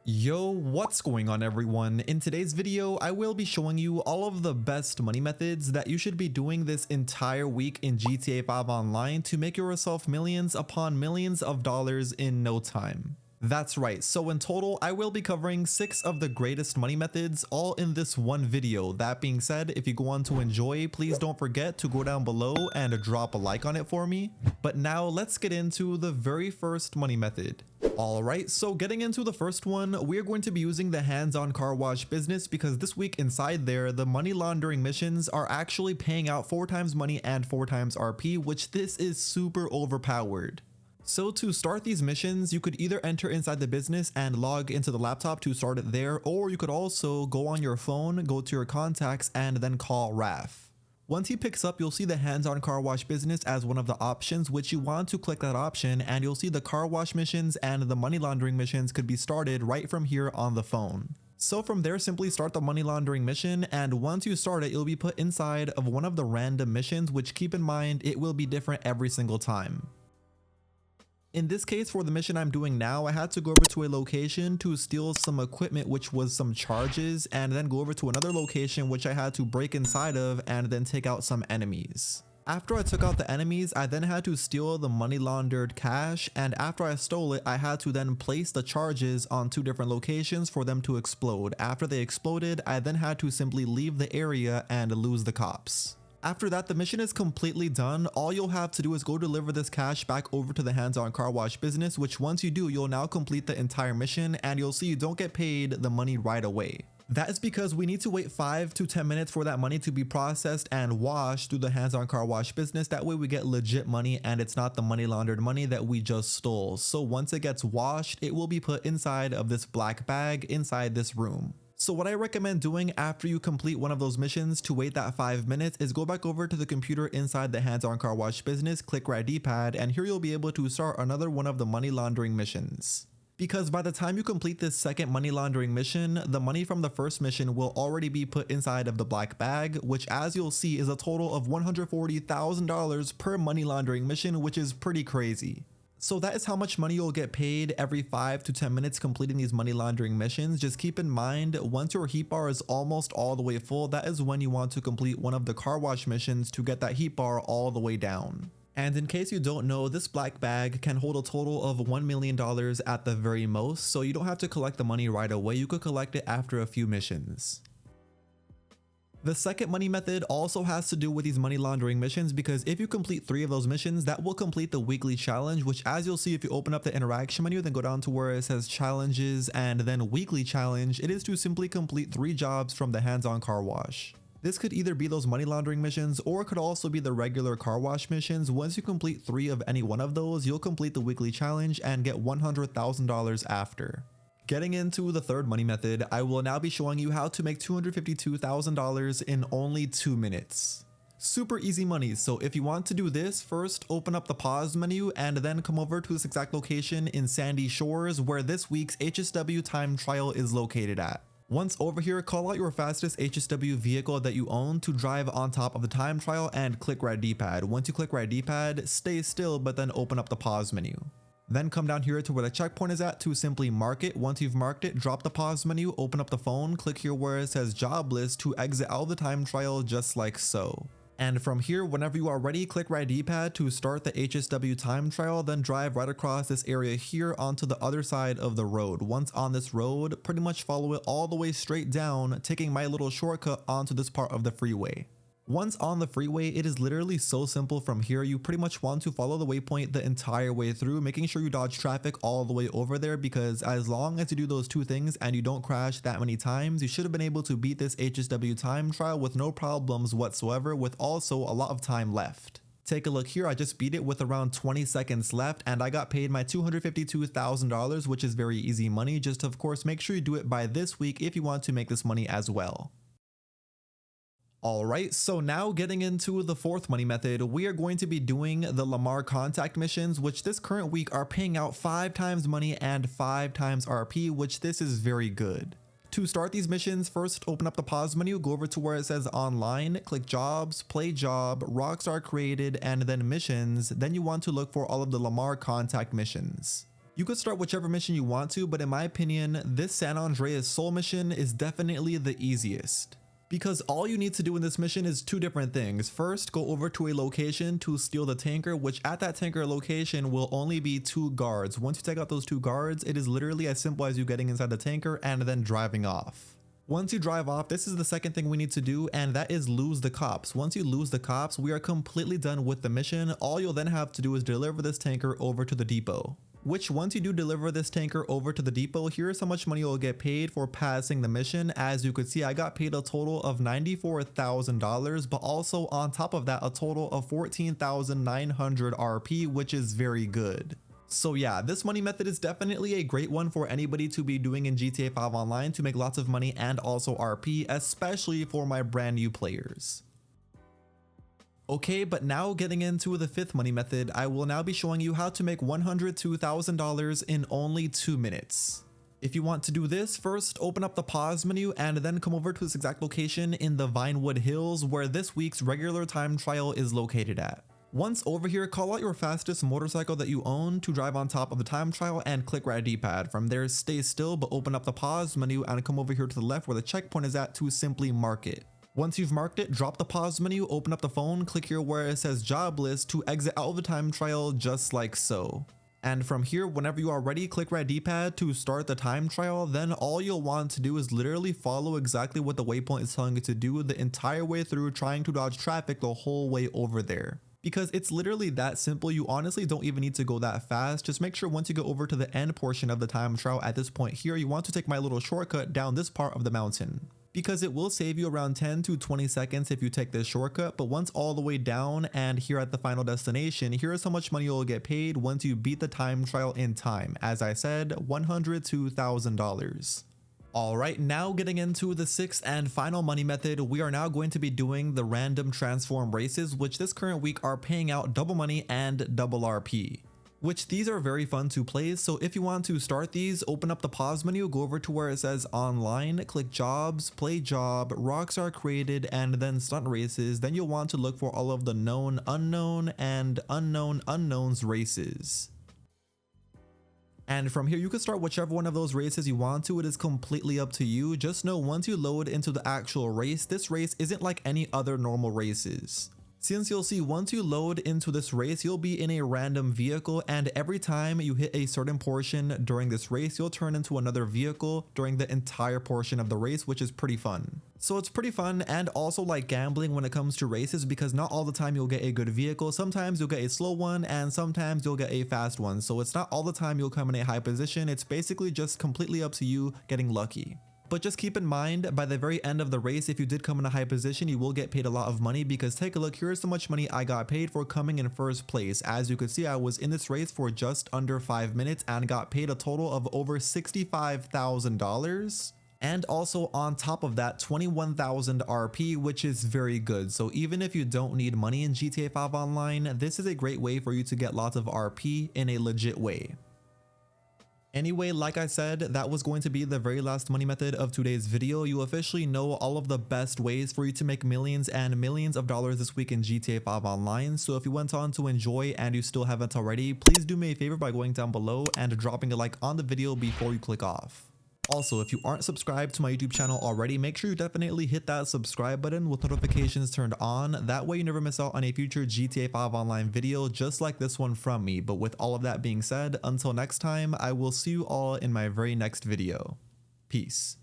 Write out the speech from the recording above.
Yo, what's going on everyone? In today's video, I will be showing you all of the best money methods that you should be doing this entire week in GTA 5 Online to make yourself millions upon millions of dollars in no time. That's right, so in total, I will be covering 6 of the greatest money methods all in this one video. That being said, if you go on to enjoy, please don't forget to go down below and drop a like on it for me. But now let's get into the very first money method. Alright, so getting into the first one, we are going to be using the hands-on car wash business because this week inside there, the money laundering missions are actually paying out 4 times money and 4 times RP, which this is super overpowered. So to start these missions, you could either enter inside the business and log into the laptop to start it there, or you could also go on your phone, go to your contacts, and then call Raf. Once he picks up, you'll see the hands-on car wash business as one of the options, which you want to click that option, and you'll see the car wash missions and the money laundering missions could be started right from here on the phone. So from there, simply start the money laundering mission, and once you start it, you'll be put inside of one of the random missions, which keep in mind, it will be different every single time. In this case, for the mission I'm doing now, I had to go over to a location to steal some equipment, which was some charges, and then go over to another location which I had to break inside of and then take out some enemies. After I took out the enemies, I then had to steal the money laundered cash, and after I stole it, I had to then place the charges on 2 different locations for them to explode. After they exploded, I then had to simply leave the area and lose the cops. After that, the mission is completely done. All you'll have to do is go deliver this cash back over to the hands-on car wash business, which once you do, you'll now complete the entire mission, and you'll see you don't get paid the money right away. That is because we need to wait 5 to 10 minutes for that money to be processed and washed through the hands-on car wash business. That way we get legit money and it's not the money laundered money that we just stole. So once it gets washed, it will be put inside of this black bag inside this room. So what I recommend doing after you complete one of those missions to wait that 5 minutes is go back over to the computer inside the hands-on car wash business, click right D-pad, and here you'll be able to start another one of the money laundering missions. Because by the time you complete this second money laundering mission, the money from the first mission will already be put inside of the black bag, which as you'll see is a total of $140,000 per money laundering mission, which is pretty crazy. So that is how much money you'll get paid every 5 to 10 minutes completing these money laundering missions. Just keep in mind, once your heat bar is almost all the way full, that is when you want to complete one of the car wash missions to get that heat bar all the way down. And in case you don't know, this black bag can hold a total of $1 million at the very most, so you don't have to collect the money right away, you could collect it after a few missions. The second money method also has to do with these money laundering missions because if you complete 3 of those missions, that will complete the weekly challenge, which as you'll see if you open up the interaction menu, then go down to where it says challenges and then weekly challenge, it is to simply complete 3 jobs from the hands-on car wash. This could either be those money laundering missions or it could also be the regular car wash missions. Once you complete 3 of any one of those, you'll complete the weekly challenge and get $100,000 after. Getting into the third money method, I will now be showing you how to make $252,000 in only 2 minutes. Super easy money, so if you want to do this, first open up the pause menu and then come over to this exact location in Sandy Shores where this week's HSW time trial is located at. Once over here, call out your fastest HSW vehicle that you own to drive on top of the time trial and click right D-pad. Once you click right D-pad, stay still but then open up the pause menu. Then come down here to where the checkpoint is at to simply mark it. Once you've marked it, drop the pause menu, open up the phone, click here where it says job list to exit out of the time trial just like so. And from here, whenever you are ready, click right D-pad to start the HSW time trial, then drive right across this area here onto the other side of the road. Once on this road, pretty much follow it all the way straight down, taking my little shortcut onto this part of the freeway. Once on the freeway, it is literally so simple from here. You pretty much want to follow the waypoint the entire way through, making sure you dodge traffic all the way over there because as long as you do those 2 things and you don't crash that many times, you should have been able to beat this HSW time trial with no problems whatsoever with also a lot of time left. Take a look here, I just beat it with around 20 seconds left and I got paid my $252,000, which is very easy money. Just of course make sure you do it by this week if you want to make this money as well. Alright, so now getting into the fourth money method, we are going to be doing the Lamar contact missions, which this current week are paying out 5 times money and 5 times RP, which this is very good. To start these missions, first open up the pause menu, go over to where it says online, click jobs, play job, Rockstar created, and then missions. Then you want to look for all of the Lamar contact missions. You could start whichever mission you want to, but in my opinion, this San Andreas Soul mission is definitely the easiest. Because all you need to do in this mission is two different things. First, go over to a location to steal the tanker, which at that tanker location will only be 2 guards. Once you take out those 2 guards, it is literally as simple as you getting inside the tanker and then driving off. Once you drive off, this is the second thing we need to do, and that is lose the cops. Once you lose the cops, we are completely done with the mission. All you'll then have to do is deliver this tanker over to the depot. Which once you do deliver this tanker over to the depot, here's how much money you'll get paid for passing the mission. As you could see, I got paid a total of $94,000, but also on top of that, a total of 14,900 RP, which is very good. So yeah, this money method is definitely a great one for anybody to be doing in GTA 5 Online to make lots of money and also RP, especially for my brand new players. Okay, but now getting into the 5th money method, I will now be showing you how to make $102,000 in only 2 minutes. If you want to do this, first open up the pause menu and then come over to this exact location in the Vinewood Hills where this week's regular time trial is located at. Once over here, call out your fastest motorcycle that you own to drive on top of the time trial and click right D-pad. From there, stay still but open up the pause menu and come over here to the left where the checkpoint is at to simply mark it. Once you've marked it, drop the pause menu, open up the phone, click here where it says job list to exit out of the time trial just like so. And from here, whenever you are ready, click right D-pad to start the time trial. Then all you'll want to do is literally follow exactly what the waypoint is telling you to do the entire way through, trying to dodge traffic the whole way over there. Because it's literally that simple. You honestly don't even need to go that fast. Just make sure once you go over to the end portion of the time trial at this point here, you want to take my little shortcut down this part of the mountain. Because it will save you around 10 to 20 seconds if you take this shortcut, but once all the way down and here at the final destination, here's how much money you'll get paid once you beat the time trial in time. As I said, $102,000. Alright, now getting into the 6th and final money method, we are now going to be doing the random transform races, which this current week are paying out double money and double RP. Which these are very fun to play, so if you want to start these, open up the pause menu, go over to where it says online, click jobs, play job, rocks are created, and then stunt races. Then you'll want to look for all of the known unknown and unknown unknowns races. And from here you can start whichever one of those races you want to. It is completely up to you. Just know once you load into the actual race, this race isn't like any other normal races. Since you'll see once you load into this race, you'll be in a random vehicle, and every time you hit a certain portion during this race, you'll turn into another vehicle during the entire portion of the race, which is pretty fun. So it's pretty fun and also like gambling when it comes to races, because not all the time you'll get a good vehicle. Sometimes you'll get a slow one and sometimes you'll get a fast one. So it's not all the time you'll come in a high position. It's basically just completely up to you getting lucky. But just keep in mind, by the very end of the race, if you did come in a high position, you will get paid a lot of money, because take a look, here's how much money I got paid for coming in first place. As you can see, I was in this race for just under 5 minutes and got paid a total of over $65,000. And also on top of that, 21,000 RP, which is very good. So even if you don't need money in GTA 5 Online, this is a great way for you to get lots of RP in a legit way. Anyway, like I said, that was going to be the very last money method of today's video. You officially know all of the best ways for you to make millions and millions of dollars this week in GTA 5 Online. So if you went on to enjoy and you still haven't already, please do me a favor by going down below and dropping a like on the video before you click off. Also, if you aren't subscribed to my YouTube channel already, make sure you definitely hit that subscribe button with notifications turned on. That way you never miss out on a future GTA 5 Online video just like this one from me. But with all of that being said, until next time, I will see you all in my very next video. Peace.